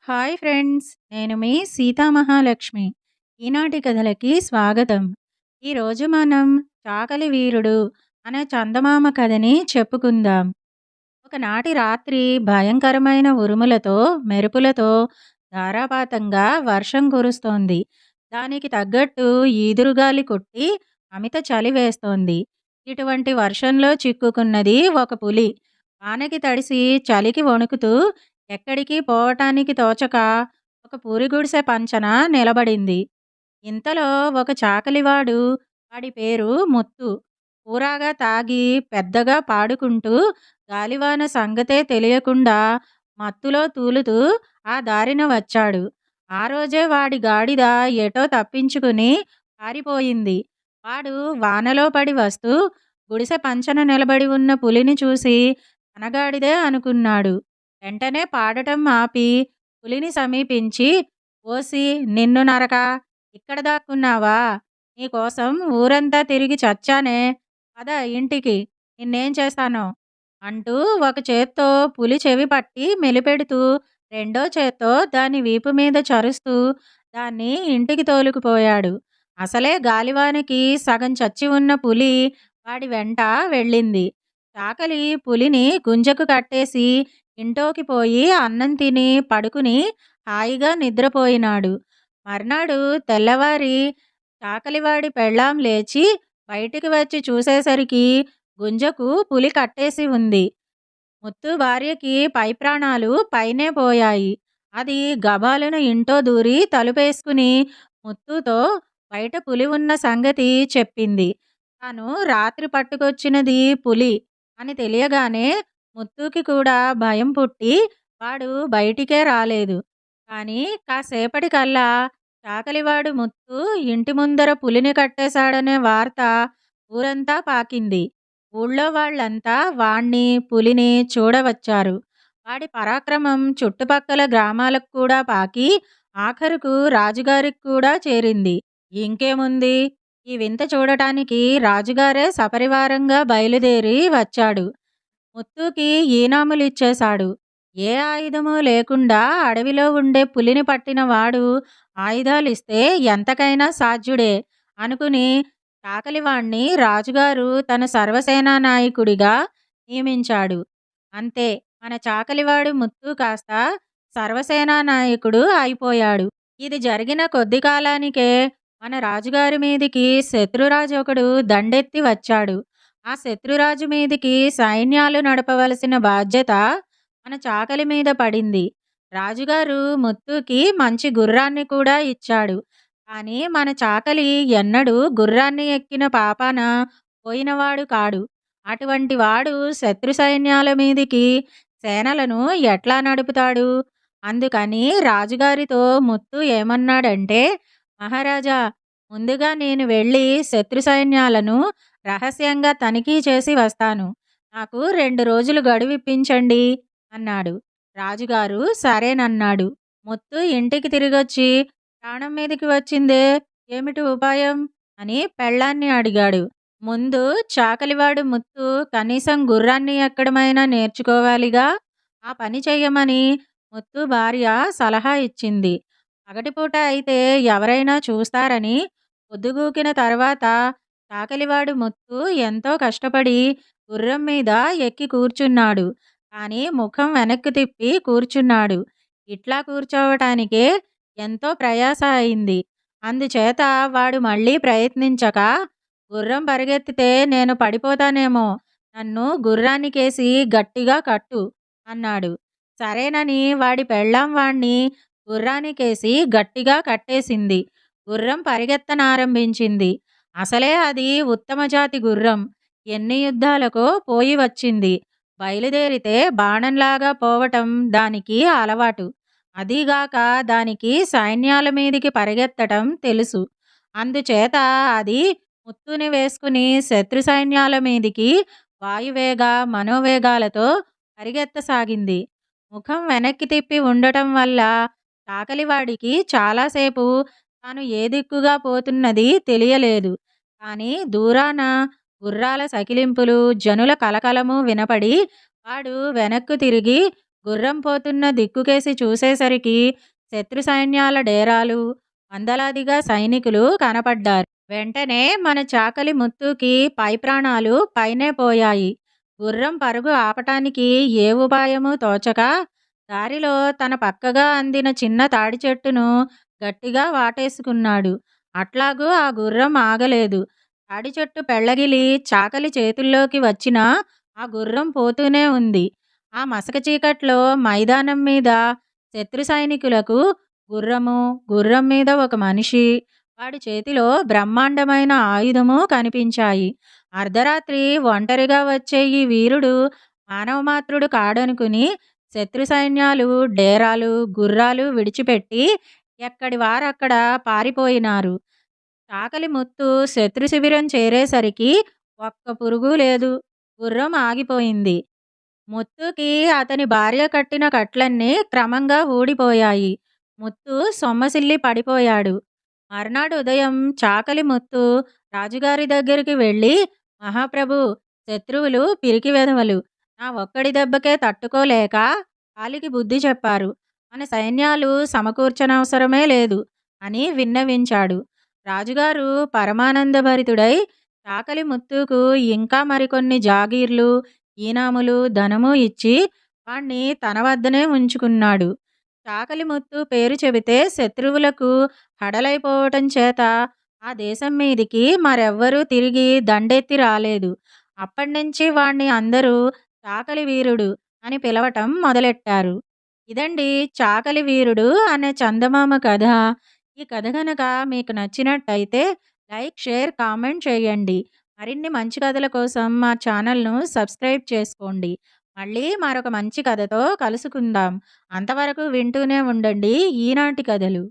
Hi friends! నేను మీ సీతామహాలక్ష్మి. ఈనాటి కథలకి స్వాగతం. ఈరోజు మనం 'చాకలి వీరుడు' అనే చందమామ కథని చెప్పుకుందాం. ఒకనాటి రాత్రి భయంకరమైన ఉరుములతో, మెరుపులతో ధారాపాతంగా వర్షం కురుస్తోంది. దానికి తగ్గట్టు ఈదురుగాలి కొట్టి అమిత చలి వేస్తోంది. ఇటువంటి వర్షంలో చిక్కుకున్నది ఒక పులి. వానకి తడిసి చలికి వణుకుతూ ఎక్కడికి పోవటానికి తోచక ఒక పూరిగుడిసె పంచన నిలబడింది. ఇంతలో ఒక చాకలివాడు, వాడి పేరు ముత్తు, ఊరాగా తాగి పెద్దగా పాడుకుంటూ గాలివాన సంగతే తెలియకుండా మత్తులో తూలుతూ ఆ దారిన వచ్చాడు. ఆ రోజే వాడి గాడిద ఎటో తప్పించుకుని పారిపోయింది. వాడు వానలో పడి వస్తూ గుడిసె పంచన నిలబడి ఉన్న పులిని చూసి తన గాడిదే అనుకున్నాడు. వెంటనే పాడటం ఆపి పులిని సమీపించి, ఓసి నిన్ను నరకా, ఇక్కడ దాక్కున్నావా? నీకోసం ఊరంతా తిరిగి చచ్చానే, పద ఇంటికి, నిన్నేం చేస్తానో అంటూ ఒక చేత్తో పులి చెవి పట్టి మెలిపెడుతూ, రెండో చేత్తో దాని వీపు మీద చరుస్తూ దాన్ని ఇంటికి తోలుకుపోయాడు. అసలే గాలివానకి సగం చచ్చి ఉన్న పులి వాడి వెంట వెళ్ళింది. చాకలి పులిని గుంజకు కట్టేసి ఇంట్లోకి పోయి అన్నం తిని పడుకుని హాయిగా నిద్రపోయినాడు. మర్నాడు తెల్లవారి చాకలివాడి పెళ్ళాం లేచి బయటికి వచ్చి చూసేసరికి గుంజకు పులి కట్టేసి ఉంది. ముత్తు భార్యకి పై ప్రాణాలు పైనే పోయాయి. అది గబాలను ఇంట్లో దూరి తలుపేసుకుని ముత్తుతో బయట పులి ఉన్న సంగతి చెప్పింది. తాను రాత్రి పట్టుకొచ్చినది పులి అని తెలియగానే ముత్తుకి కూడా భయం పుట్టి వాడు బయటికే రాలేదు. కానీ కాసేపటికల్లా చాకలివాడు ముత్తు ఇంటి ముందర పులిని కట్టేశాడనే వార్త ఊరంతా పాకింది. ఊళ్ళో వాళ్ళంతా వాణ్ణి, పులిని చూడవచ్చారు. వాడి పరాక్రమం చుట్టుపక్కల గ్రామాలకు కూడా పాకి ఆఖరుకు రాజుగారికి కూడా చేరింది. ఇంకేముంది, ఈ వింత చూడటానికి రాజుగారే సపరివారంగా బయలుదేరి వచ్చాడు. ముత్తుకి ఈనాములిచ్చేశాడు. ఏ ఆయుధమూ లేకుండా అడవిలో ఉండే పులిని పట్టిన వాడు ఆయుధాలిస్తే ఎంతకైనా సాధ్యుడే అనుకుని చాకలివాణ్ణి రాజుగారు తన సర్వసేనా నాయకుడిగా నియమించాడు. అంతే, మన చాకలివాడు ముత్తు కాస్త సర్వసేనా నాయకుడు అయిపోయాడు. ఇది జరిగిన కొద్ది కాలానికే మన రాజుగారి మీదికి శత్రురాజు ఒకడు దండెత్తి వచ్చాడు. ఆ శత్రురాజు మీదికి సైన్యాలు నడపవలసిన బాధ్యత మన చాకలి మీద పడింది. రాజుగారు ముత్తుకి మంచి గుర్రాన్ని కూడా ఇచ్చాడు. కానీ మన చాకలి ఎన్నడూ గుర్రాన్ని ఎక్కిన పాపాన పోయినవాడు కాడు. అటువంటి వాడు శత్రు సైన్యాల మీదికి సేనలను ఎట్లా నడుపుతాడు? అందుకని రాజుగారితో ముత్తు ఏమన్నాడంటే, మహారాజా, ముందుగా నేను వెళ్ళి శత్రు సైన్యాలను రహస్యంగా తనిఖీ చేసి వస్తాను. నాకు 2 రోజులు గడువిప్పించండి అన్నాడు. రాజుగారు సరేనన్నాడు. ముత్తు ఇంటికి తిరిగొచ్చి, ప్రాణం మీదికి వచ్చిందే, ఏమిటి ఉపాయం అని పెళ్ళాన్ని అడిగాడు. ముందు చాకలివాడు ముత్తు కనీసం గుర్రాన్ని ఎక్కడమైనా నేర్చుకోవాలిగా, ఆ పని చెయ్యమని ముత్తు భార్య సలహా ఇచ్చింది. పగటిపూట అయితే ఎవరైనా చూస్తారని పొద్దుగూకిన తర్వాత చాకలివాడు ముత్తు ఎంతో కష్టపడి గుర్రం మీద ఎక్కి కూర్చున్నాడు. కానీ ముఖం వెనక్కి తిప్పి కూర్చున్నాడు. ఇట్లా కూర్చోవటానికే ఎంతో ప్రయాస అయింది. అందుచేత వాడు మళ్ళీ ప్రయత్నించక, గుర్రం పరిగెత్తితే నేను పడిపోతానేమో, నన్ను గుర్రానికేసి గట్టిగా కట్టు అన్నాడు. సరేనని వాడి పెళ్ళాం వాణ్ణి గుర్రానికేసి గట్టిగా కట్టేసింది. గుర్రం పరిగెత్తనారంభించింది. అసలే అది ఉత్తమ జాతి గుర్రం. ఎన్ని యుద్ధాలకో పోయి వచ్చింది. బయలుదేరితే బాణంలాగా పోవటం దానికి అలవాటు. అదీగాక దానికి సైన్యాల మీదికి పరిగెత్తటం తెలుసు. అందుచేత అది ముత్తుని వేసుకుని శత్రు సైన్యాల మీదికి వాయువేగ, మనోవేగాలతో పరిగెత్తసాగింది. ముఖం వెనక్కి తిప్పి ఉండటం వల్ల చాకలివాడికి చాలాసేపు తాను ఏ దిక్కుగా పోతున్నది తెలియలేదు. కానీ దూరాన గుర్రాల సకిలింపులు, జనుల కలకలము వినపడి వాడు వెనక్కు తిరిగి గుర్రం పోతున్న దిక్కుకేసి చూసేసరికి శత్రు సైన్యాల డేరాలు, వందలాదిగా సైనికులు కనపడ్డారు. వెంటనే మన చాకలి ముత్తుకి పై ప్రాణాలు పైనే పోయాయి. గుర్రం పరుగు ఆపటానికి ఏ ఉపాయమూ తోచక దారిలో తన పక్కగా అందిన చిన్న తాడి చెట్టును గట్టిగా వాటేసుకున్నాడు. అట్లాగూ ఆ గుర్రం ఆగలేదు. తాడి చెట్టు పెళ్లగిలి చాకలి చేతుల్లోకి వచ్చినా ఆ గుర్రం పోతూనే ఉంది. ఆ మసక చీకట్లో మైదానం మీద శత్రు సైనికులకు గుర్రము, గుర్రం మీద ఒక మనిషి, వాడి చేతిలో బ్రహ్మాండమైన ఆయుధము కనిపించాయి. అర్ధరాత్రి ఒంటరిగా వచ్చే ఈ వీరుడు మానవమాత్రుడు కాడనుకుని శత్రు సైన్యాలు డేరాలు, గుర్రాలు విడిచిపెట్టి ఎక్కడి వారక్కడ పారిపోయినారు. చాకలి ముత్తు శత్రు శిబిరం చేరేసరికి ఒక్క పురుగు లేదు. గుర్రం ఆగిపోయింది. ముత్తుకి అతని భార్య కట్టిన కట్లన్నీ క్రమంగా ఊడిపోయాయి. ముత్తు సొమ్మసిల్లి పడిపోయాడు. మర్నాడు ఉదయం చాకలి ముత్తు రాజుగారి దగ్గరికి వెళ్ళి, మహాప్రభు, శత్రువులు పిరికి వెధవలు. నా ఒక్కడి దెబ్బకే తట్టుకోలేక కాలికి బుద్ధి చెప్పారు. మన సైన్యాలు సమకూర్చనవసరమే లేదు అని విన్నవించాడు. రాజుగారు పరమానందభరితుడై చాకలి ముత్తుకు ఇంకా మరికొన్ని జాగీర్లు, ఈనాములు, ధనము ఇచ్చి వాణ్ణి తన వద్దనే ఉంచుకున్నాడు. చాకలి ముత్తు పేరు చెబితే శత్రువులకు హడలైపోవటం చేత ఆ దేశం మీదికి మరెవ్వరూ తిరిగి దండెత్తి రాలేదు. అప్పటినుంచి వాణ్ణి అందరూ చాకలి వీరుడు అని పిలవటం మొదలెట్టారు. ఇదండి చాకలి వీరుడు అనే చందమామ కథ. ఈ కథ గనక మీకు నచ్చినట్టయితే లైక్, షేర్, కామెంట్ చేయండి. మరిన్ని మంచి కథల కోసం మా ఛానల్‌ను సబ్స్క్రైబ్ చేసుకోండి. మళ్ళీ మరొక మంచి కథతో కలుసుకుందాం. అంతవరకు వింటూనే ఉండండి ఈనాటి కథలు.